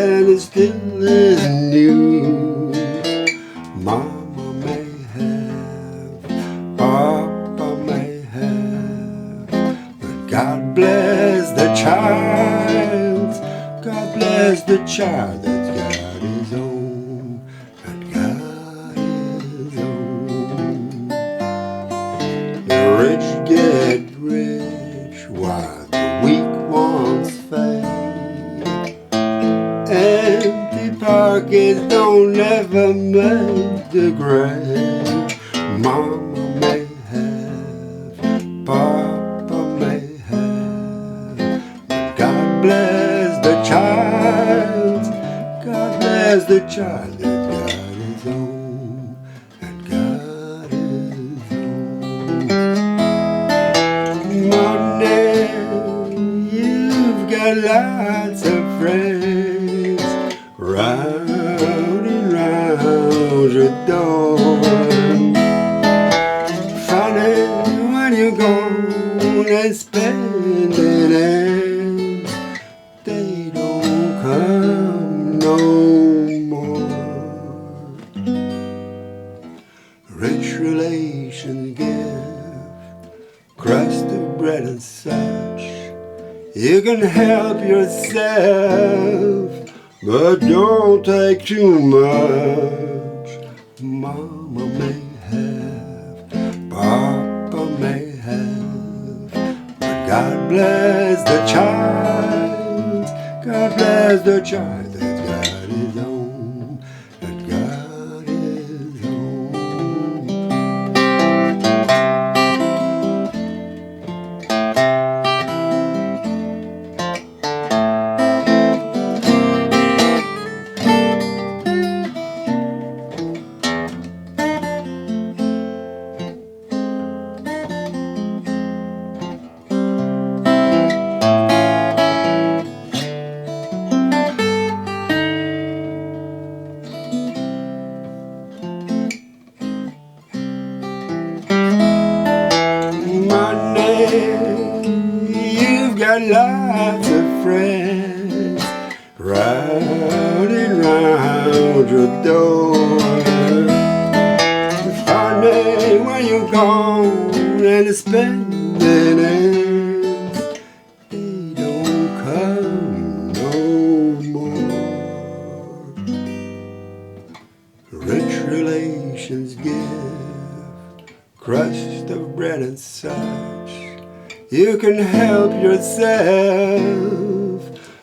and it still is new. Mama may have, Papa may have, but God bless the child. God bless the child that's got his own, that got his own. The rich get rich while the weak ones fade. Empty pockets don't ever make the grade. Mama may have, Papa may have, but God bless the child. God bless the child that got his own, that got his own. Money, you've got lots of friends round and round your door. Funny when you go and spending it, they don't come no more. Rich relations give crust of bread and such. You can help yourself, but don't take too much. Mama may have, Papa may have, but God bless the child. God bless the child that got his own, that got his own. You've got lots of friends round and round your door. Funny when you go and spending it, they don't come no more. Rich relations give crust of bread and such. You can help yourself,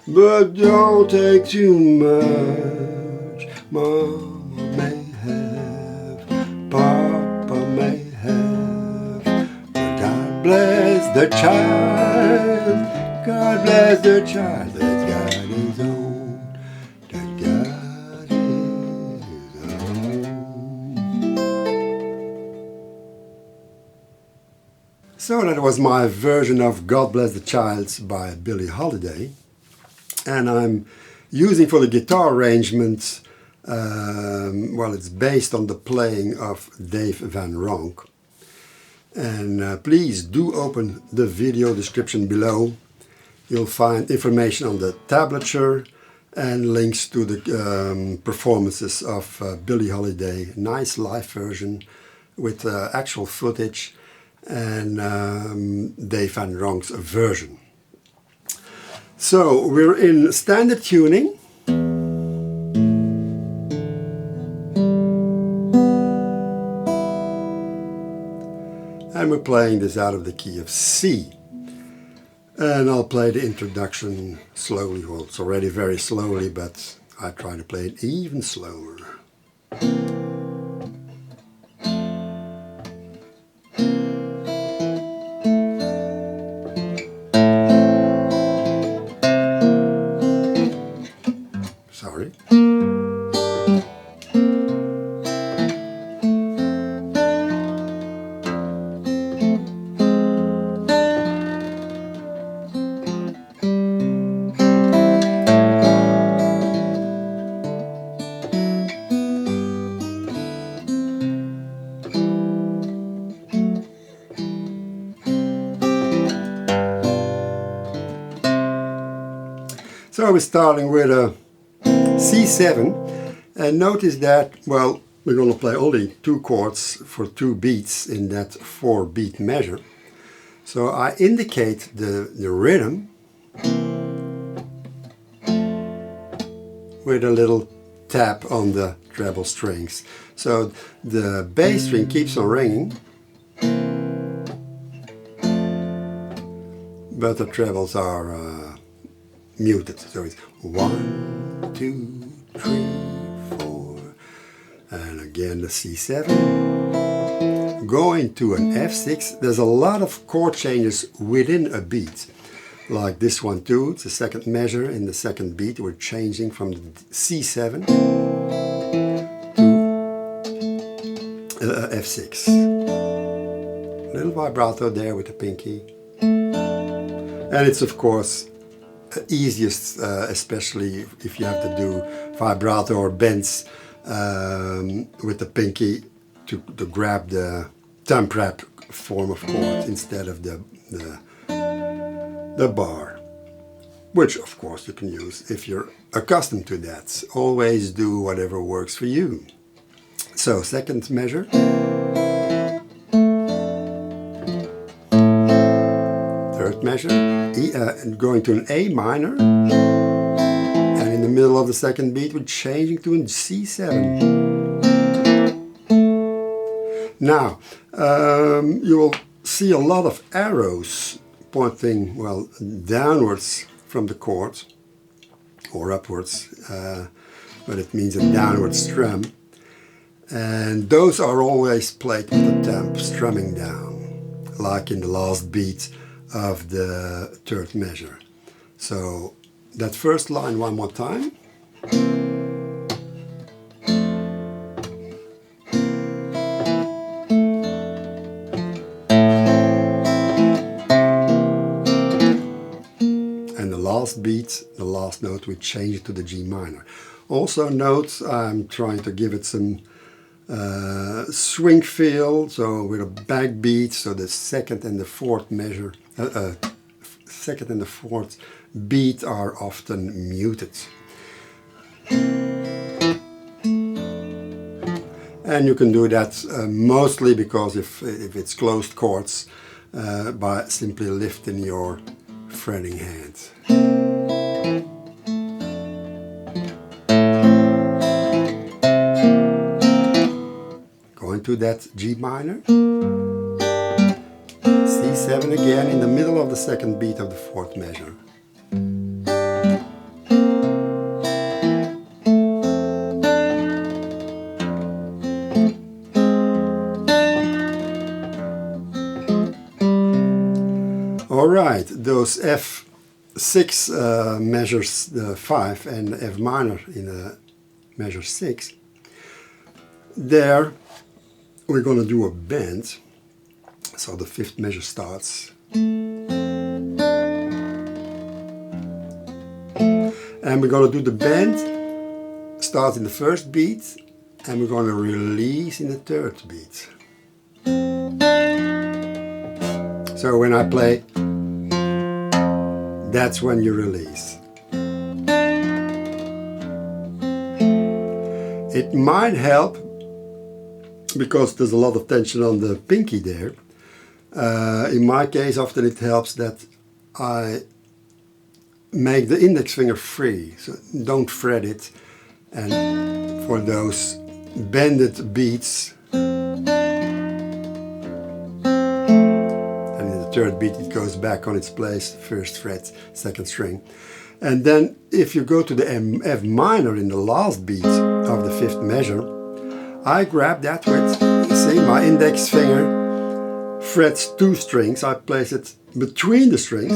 but don't take too much. Mama may have, Papa may have, but God bless the child. God bless the child that's got his own, that got his own. So that was my version of God Bless the Child by Billie Holiday, and I'm using for the guitar arrangements, well, it's based on the playing of Dave Van Ronk. And please do open the video description below. You'll find information on the tablature and links to the performances of Billie Holiday, nice live version with actual footage, and Dave Van Ronk's version. So we're in standard tuning. And we're playing this out of the key of C. And I'll play the introduction slowly. Well, it's already very slowly, but I try to play it even slower. Sorry. So we're starting with a C7, and notice that, well, we're going to play only 2 chords for 2 beats in that 4-beat measure. So I indicate the rhythm with a little tap on the treble strings. So the bass string keeps on ringing, but the trebles are muted. So it's 1, 2, 3, 4, and again the C7. Going to an F6, there's a lot of chord changes within a beat. Like this one too, it's the second measure in the second beat. We're changing from the C7 to F6. Little vibrato there with the pinky. And it's of course easiest, especially if you have to do vibrato or bends with the pinky to grab the thumb wrap form of chord instead of the bar, which of course you can use if you're accustomed to that. Always do whatever works for you. So second measure, third measure, going to an A minor, and in the middle of the second beat we're changing to a C7. Now you will see a lot of arrows pointing, well, downwards from the chord or upwards, but it means a downward strum, and those are always played with the temp strumming down, like in the last beat of the third measure. So that first line one more time. Beat, the last note, we change it to the G minor. Also note, I'm trying to give it some swing feel, so with a backbeat, so the second and the fourth measure, second and the fourth beat are often muted. And you can do that mostly because if it's closed chords, by simply lifting your fretting hand. Going to that G minor, C7 again in the middle of the second beat of the fourth measure. Alright, those F6 measures, the 5 and F minor in the measure 6, there we're going to do a bend. So the fifth measure starts. And we're going to do the bend, start in the first beat, and we're going to release in the third beat. So when I play, that's when you release. It might help, because there's a lot of tension on the pinky there. In my case, often it helps that I make the index finger free, so don't fret it. And for those bended beats, and in the third beat it goes back on its place, first fret, second string. And then if you go to the F minor in the last beat of the fifth measure, I grab that with, see, my index finger frets two strings. I place it between the strings,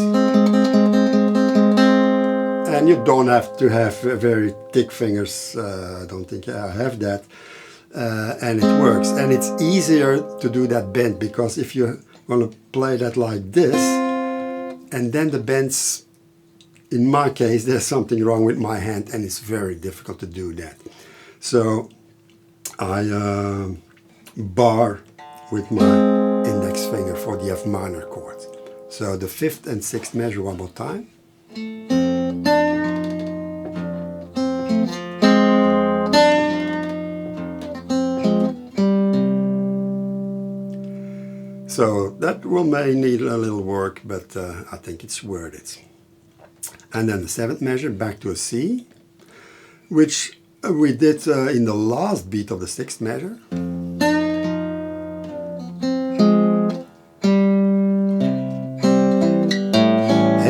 and you don't have to have very thick fingers. I don't think I have that, and it works. And it's easier to do that bend, because if you want to play that like this, and then the bends, in my case, there's something wrong with my hand, and it's very difficult to do that. So I bar with my index finger for the F minor chord. So the fifth and sixth measure one more time. So that may need a little work, but I think it's worth it. And then the 7th measure, back to a C, which we did in the last beat of the 6th measure.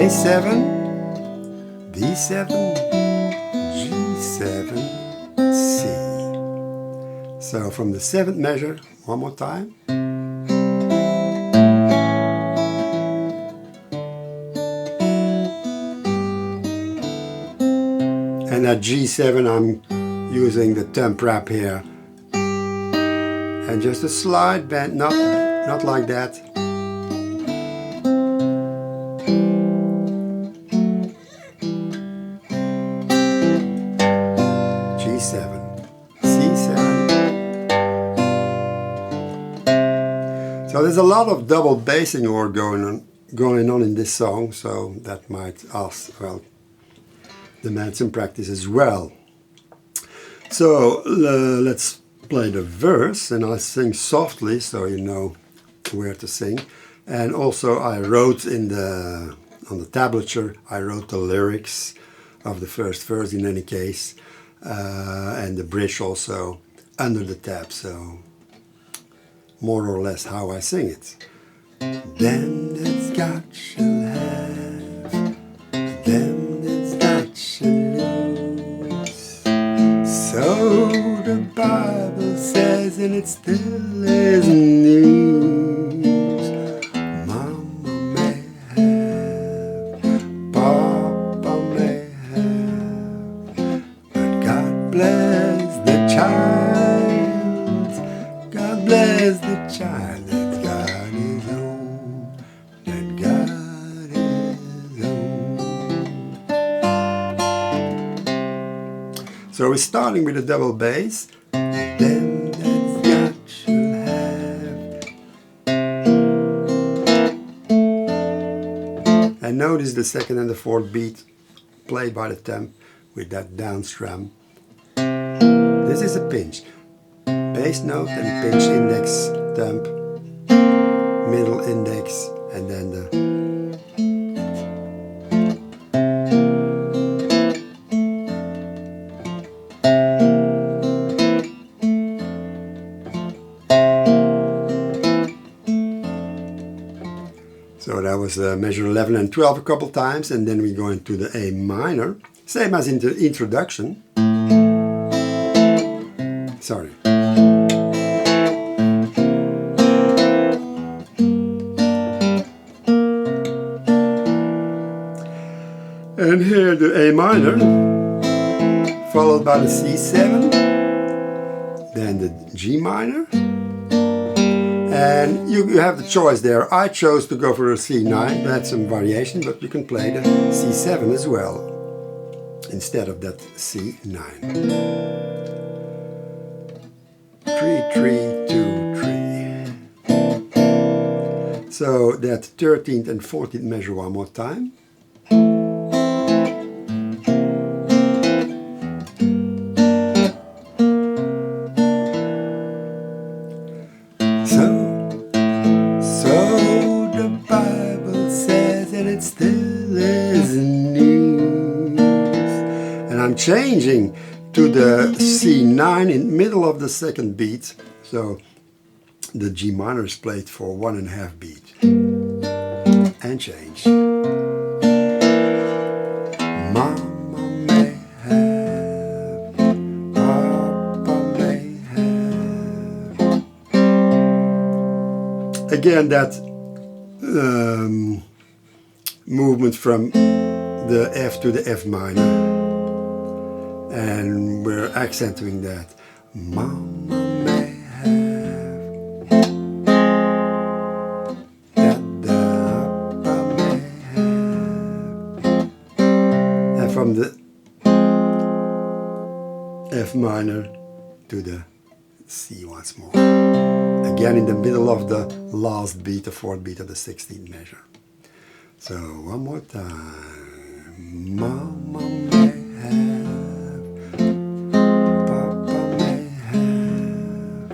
A7, B7, G7, C. So from the 7th measure, one more time. And at G7 I'm using the thumb wrap here. And just a slight bend, not like that. G7, C7. So there's a lot of double bassing or going on in this song, so that might demand some practice as well. So let's play the verse, and I'll sing softly so you know where to sing. And also I wrote on the tablature, I wrote the lyrics of the first verse in any case, and the bridge also under the tab, so more or less how I sing it. Them that's got shall have, them that's got shall lose. So the Bible says, and it still is news. Mama may have, Papa may have, but God bless the child, God bless the child that's got his own, that got his own. So we're starting with a double bass. Them that's got shall have. And notice the 2nd and the 4th beat played by the thumb with that down strum. This is a pinch. Bass note and pinch index thumb, middle index, and then the so that was measure 11 and 12 a couple times, and then we go into the A minor, same as in the introduction. Sorry. And here the A minor, followed by the C7, then the G minor, and you have the choice there. I chose to go for a C9, that's some variation, but you can play the C7 as well, instead of that C9. 3, 3, 2, 3. So that 13th and 14th measure one more time. So the Bible says, and it still is news. And I'm changing to the C9 in the middle of the 2nd beat. So the G minor is played for 1.5 beat. And change. Mama may have, Papa may have. Again, that movement from the F to the F minor. And we're accentuating that. Mama may have, Papa may have. And from the F minor to the C once more. Again in the middle of the last beat, the 4th beat of the 16th measure. So one more time. Mama may have, Papa may have,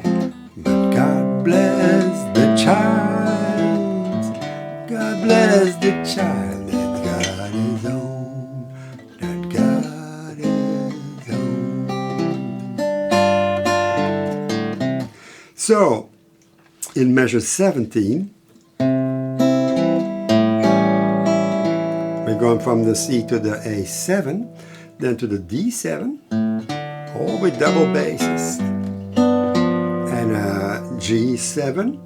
but God bless the child So, in measure 17, we're going from the C to the A7, then to the D7, all with double basses, and a G7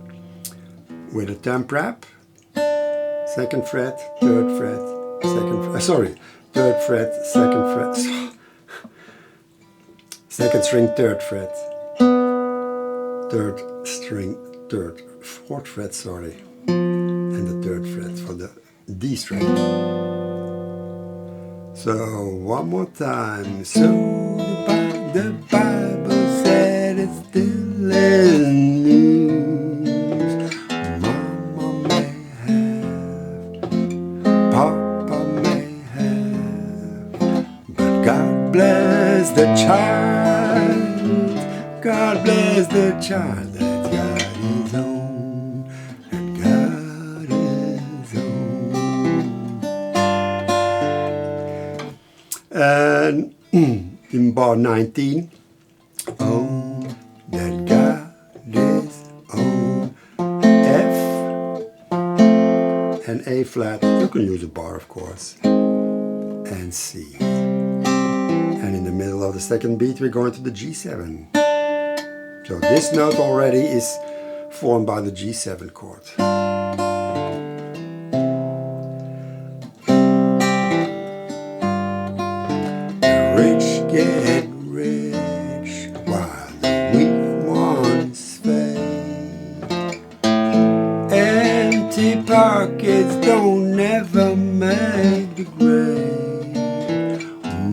with a temp rap, 2nd fret, 3rd fret, 2nd fret, sorry, 3rd fret, 2nd fret, 2nd string, 3rd fret, 3rd string, 3rd, 4th fret, sorry, and the 3rd fret for the D string. So one more time. So the Bible said it's still in news. Mama may have, Papa may have, but God bless the child. God bless the child that got his own, that got his own. And in bar 19, oh, that got his own, F and A flat. You can use a bar, of course, and C. And in the middle of the second beat, we're going to the G7. So this note already is formed by the G7 chord. The rich get rich while the weak ones fade. Empty pockets don't never make the grade.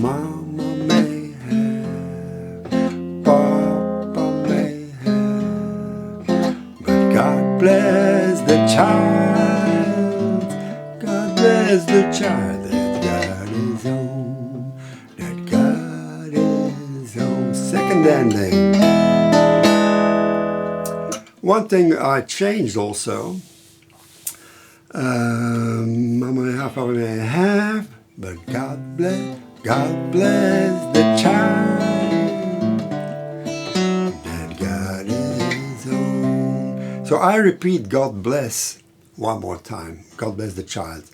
Mama may have, Papa may have, but God bless the child. God bless the child that got his own, that got his own. Second ending. One thing I changed also. Mama may have, Papa may have, but God bless the child that got his own. So I repeat God bless one more time. God bless the child.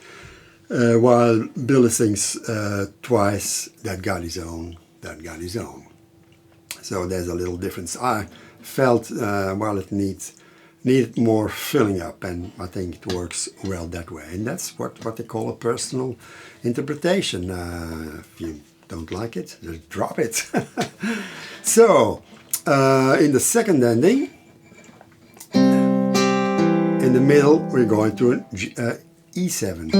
While Billy sings twice, that got his own, that got his own. So there's a little difference. I felt, well, it needed more filling up, and I think it works well that way. And that's what they call a personal interpretation. If you don't like it, just drop it. So, in the second ending, in the middle, we're going to an E7.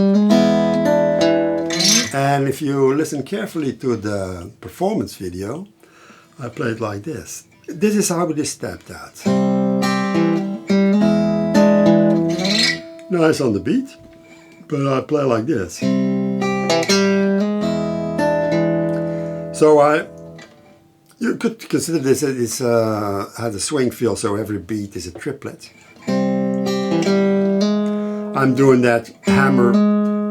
And if you listen carefully to the performance video, I play it like this. This is how it is stepped out. Nice on the beat, but I play like this. So you could consider this has a swing feel, so every beat is a triplet. I'm doing that hammer,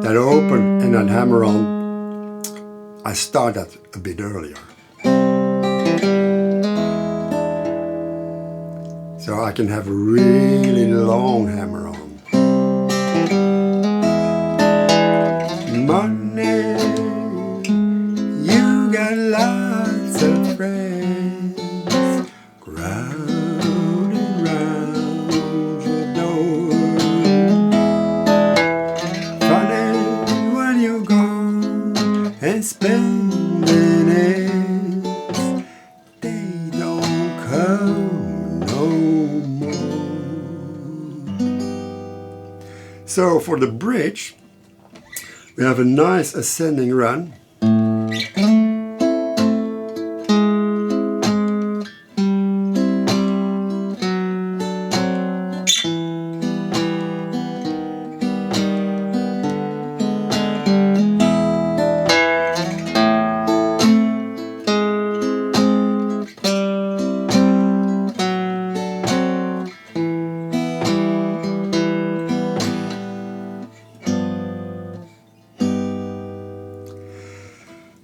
that open and that hammer on. I start that a bit earlier. So I can have a really long hammer on. Money, you got lots of friends crowding round your door. Funny when you're gone and spending it, they don't come no more. So for the bridge, we have a nice ascending run.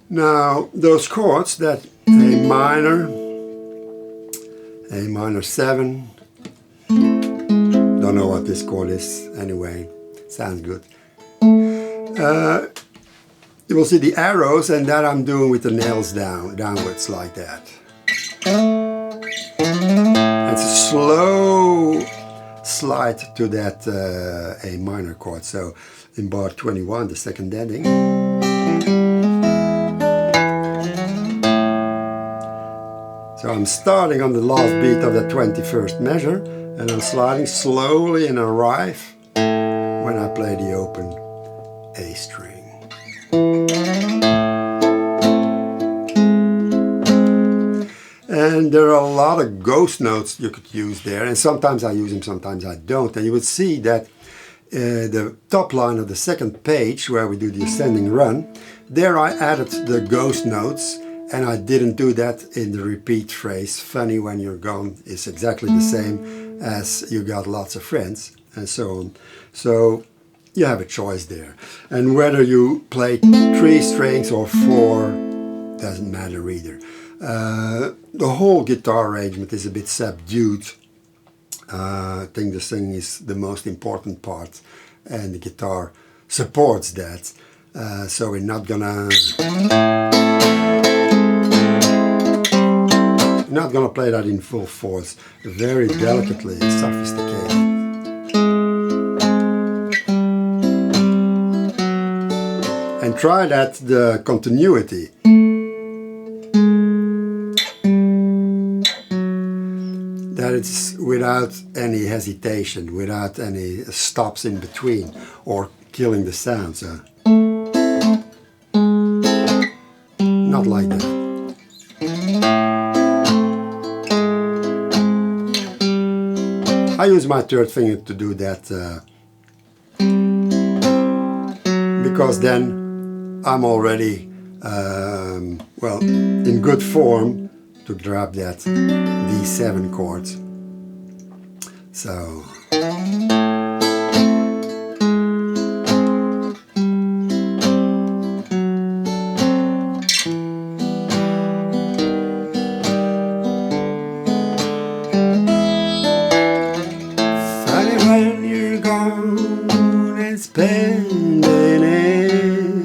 Now, those chords, that A minor 7, don't know what this chord is anyway. Sounds good. You will see the arrows, and that I'm doing with the nails downwards like that. It's a slow slide to that A minor chord. So in bar 21, the second ending. So I'm starting on the last beat of the 21st measure, and I'm sliding slowly and arrive when I play the open A string. And there are a lot of ghost notes you could use there, and sometimes I use them, sometimes I don't. And you would see that the top line of the second page, where we do the ascending run, there I added the ghost notes, and I didn't do that in the repeat phrase. Funny when you're gone is exactly the same as you got lots of friends, and so on. So you have a choice there. And whether you play 3 strings or 4, doesn't matter either. The whole guitar arrangement is a bit subdued. I think the singing is the most important part, and the guitar supports that. So we're not gonna play that in full force. Very delicately, sophisticated. And try that, the continuity. That it's without any hesitation, without any stops in between or killing the sound. So not like that. I use my third finger to do that because then I'm already well, in good form to grab that D7 chord. So funny when you're gone and spending it,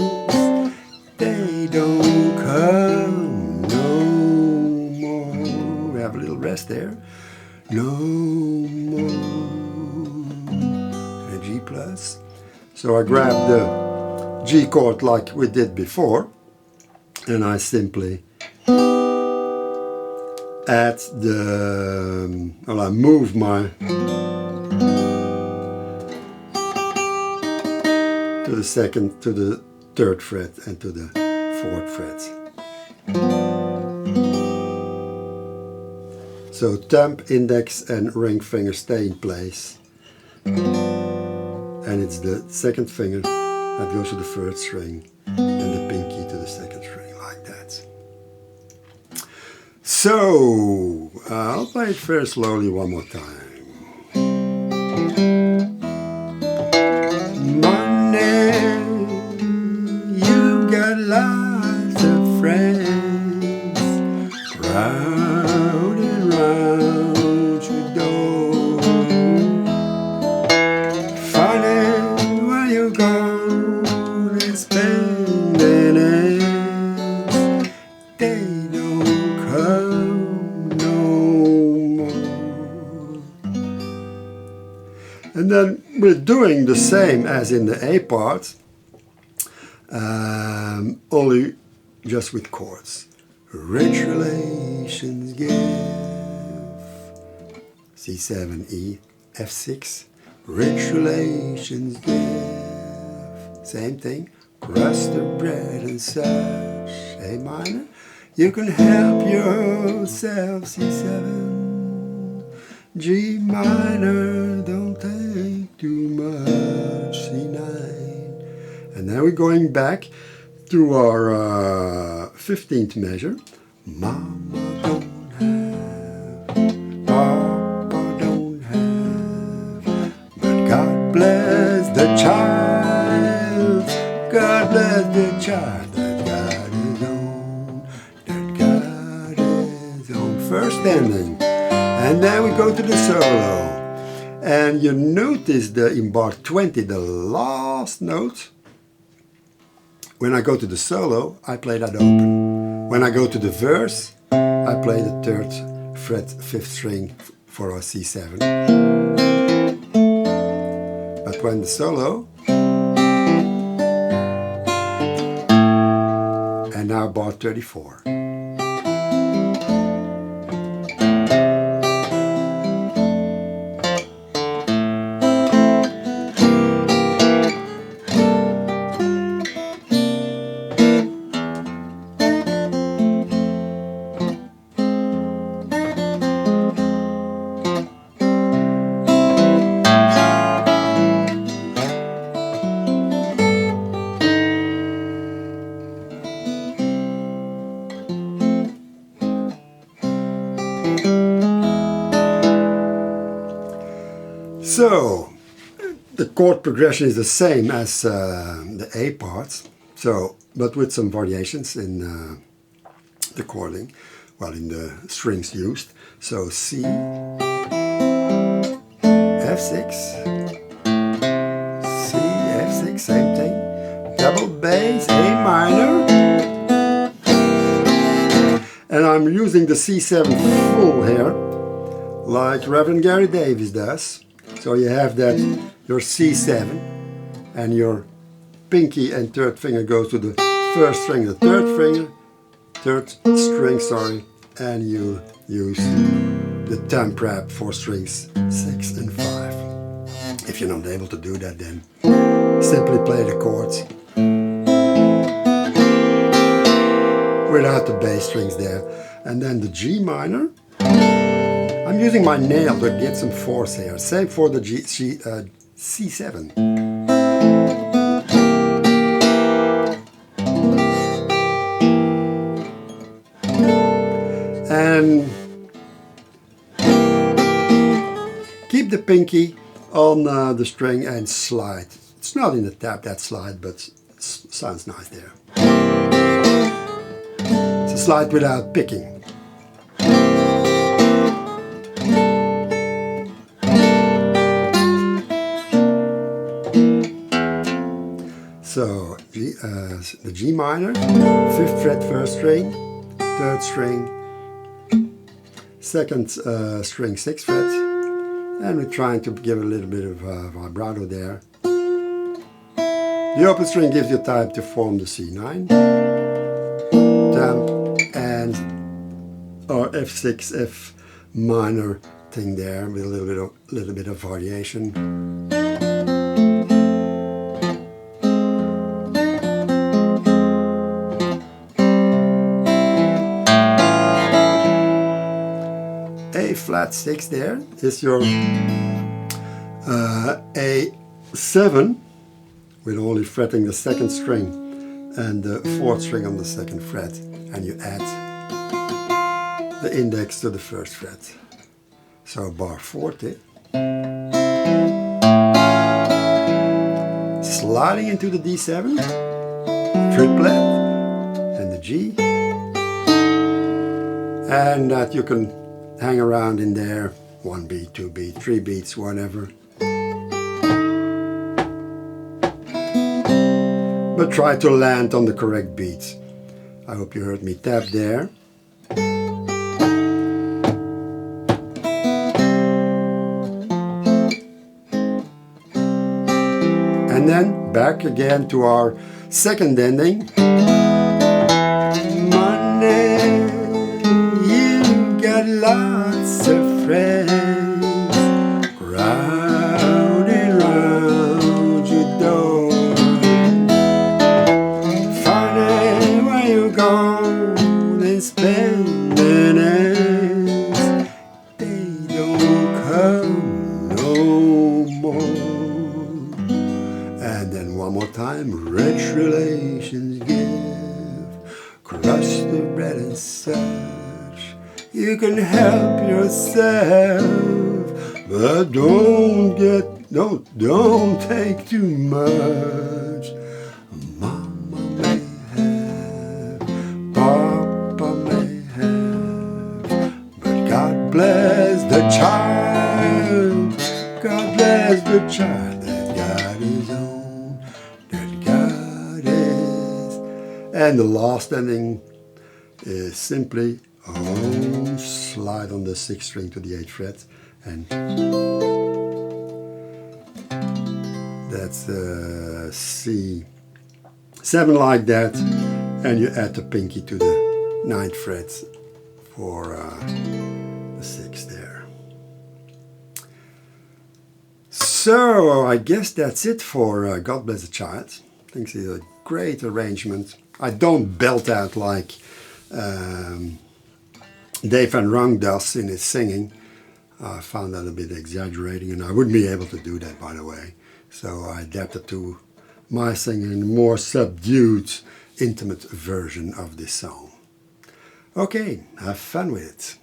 they don't come no more. We have a little rest there. No more. And a G plus. So I grab the G chord like we did before, and I simply add the, well, I move my to the second, to the third fret, and to the fourth fret. So thumb, index and ring finger stay in place, and it's the second finger that goes to the first string and the pinky to the second string, like that. So I'll play it very slowly one more time. Monday, you got lots of friends round and round your door. Funny when you're gone and spending it, they don't come no more. And then we're doing the same as in the A part, only just with chords. Rich relations give C7, E, F6. Rich relations give. Same thing. Crust of bread and such. A minor. You can help yourself. C7. G minor. Don't take too much. C9. And now we're going back to our 15th measure. Mama don't have, Papa don't have, but God bless the child. God bless the child that God is on, that God is on. First ending, and then we go to the solo. And you notice in bar 20, the last note, when I go to the solo, I play that open. When I go to the verse, I play the 3rd fret, 5th string for a C7. But when the solo, and now bar 34. So, the chord progression is the same as the A part, so, but with some variations in the chording, well, in the strings used. So C, F6, C, F6, same thing, double bass, A minor, and I'm using the C7 full here, like Reverend Gary Davis does. So you have that, your C7, and your pinky and 3rd finger goes to the 1st string, the 3rd string, sorry, and you use the thumb wrap for strings 6 and 5. If you're not able to do that, then simply play the chords without the bass strings there. And then the G minor, I'm using my nail to get some force here. Same for the C7. And keep the pinky on the string and slide. It's not in the tap, that slide, but it sounds nice there. It's a slide without picking. So, the G minor, 5th fret, 1st string, 3rd string, 2nd string, 6th fret, and we're trying to give a little bit of vibrato there. The open string gives you time to form the C9, thumb, and our F6, F minor thing there with a little bit of variation. A flat 6 there is your A7 with only fretting the 2nd string and the 4th string on the 2nd fret, and you add the index to the 1st fret. So bar 40, sliding into the D7, triplet, and the G, and that you can hang around in there, 1 beat, 2 beat, 3 beats, whatever. But try to land on the correct beats. I hope you heard me tap there. And then back again to our 2nd ending. Money, you got lots of friends crowding round your door. Funny where you go and spend minutes, they don't come no more. And then one more time, rich relations give, crush the bread and such. You can help yourself, but don't take too much. Mama may have, Papa may have, but God bless the child. God bless the child that God is on, that God is. And the last ending is simply slide on the 6th string to the 8th fret, and that's C7 like that, and you add the pinky to the 9th fret for the 6th there. So I guess that's it for God Bless the Child. I think it's a great arrangement. I don't belt out like Dave Van Ronk does in his singing. I found that a bit exaggerating, and I wouldn't be able to do that, by the way. So I adapted to my singing in a more subdued, intimate version of this song. Okay, have fun with it.